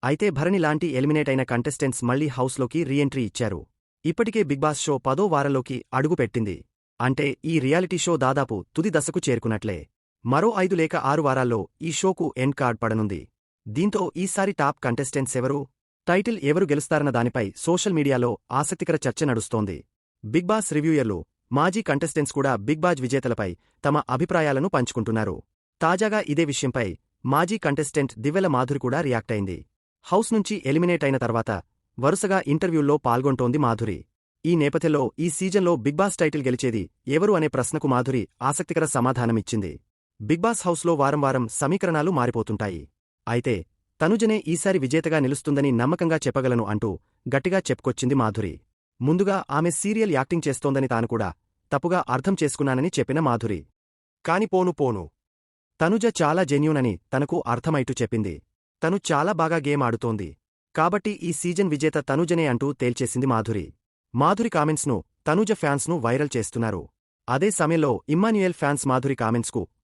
అయితే భరణి లాంటి ఎలిమినేట్ అయిన కంటెస్టెంట్స్ మళ్లీ హౌస్లోకి రీఎంట్రీ ఇచ్చారు. ఇప్పటికే బిగ్ బాస్ షో 10వ వారంలోకి అడుగుపెట్టింది. అంటే ఈ రియాలిటీ షో దాదాపు తుది దశకు చేరుకున్నట్లే. మరో 5 లేక 6 వారాల్లో ఈ షోకు ఎండ్ కార్డ్ పడనుంది. దీంతో ఈసారి టాప్ కంటెస్టెంట్స్ ఎవరు, టైటిల్ ఎవరు గెలుస్తారన్న దానిపై సోషల్ మీడియాలో ఆసక్తికర చర్చ నడుస్తోంది. బిగ్ బాస్ రివ్యూయర్లు, మాజీ కంటెస్టెంట్స్ కూడా బిగ్ బాస్ విజేతలపై తమ అభిప్రాయాలను పంచుకుంటున్నారు. తాజాగా ఇదే విషయంపై మాజీ కంటెస్టెంట్ దివ్యల మాధురి కూడా రియాక్ట్ అయింది. హౌస్ నుంచి ఎలిమినేట్ అయిన తర్వాత వరుసగా ఇంటర్వ్యూల్లో పాల్గొంటోంది మాధురి. ఈ నేపథ్యంలో ఈ సీజన్లో బిగ్ బాస్ టైటిల్ గెలిచేది ఎవరు అనే ప్రశ్నకు మాధురి ఆసక్తికర సమాధానమిచ్చింది. బిగ్ బాస్ హౌస్లో వారం వారం సమీకరణాలు మారిపోతుంటాయి. అయితే తనుజనే ఈసారి విజేతగా నిలుస్తుందని నమ్మకంగా చెప్పగలను అంటూ గట్టిగా చెప్పుకొచ్చింది మాధురి. ముందుగా ఆమె సీరియల్ యాక్టింగ్ చేస్తోందని తాను కూడా తప్పుగా అర్థం చేసుకున్నానని చెప్పిన మాధురి, కాని పోను తనుజ చాలా జెన్యూన్ అని తనకు అర్థమైతూ చెప్పింది. తను చాలా బాగా గేమ్ ఆడుతోంది కాబట్టి ఈ సీజన్ విజేత తనుజనే అంటూ తేల్చేసింది మాధురి. మాధురి కామెంట్స్ను తనుజ ఫ్యాన్స్ను వైరల్ చేస్తున్నారు. అదే సమయంలో ఇమ్మాన్యుయల్ ఫ్యాన్స్ మాధురి కామెంట్స్కు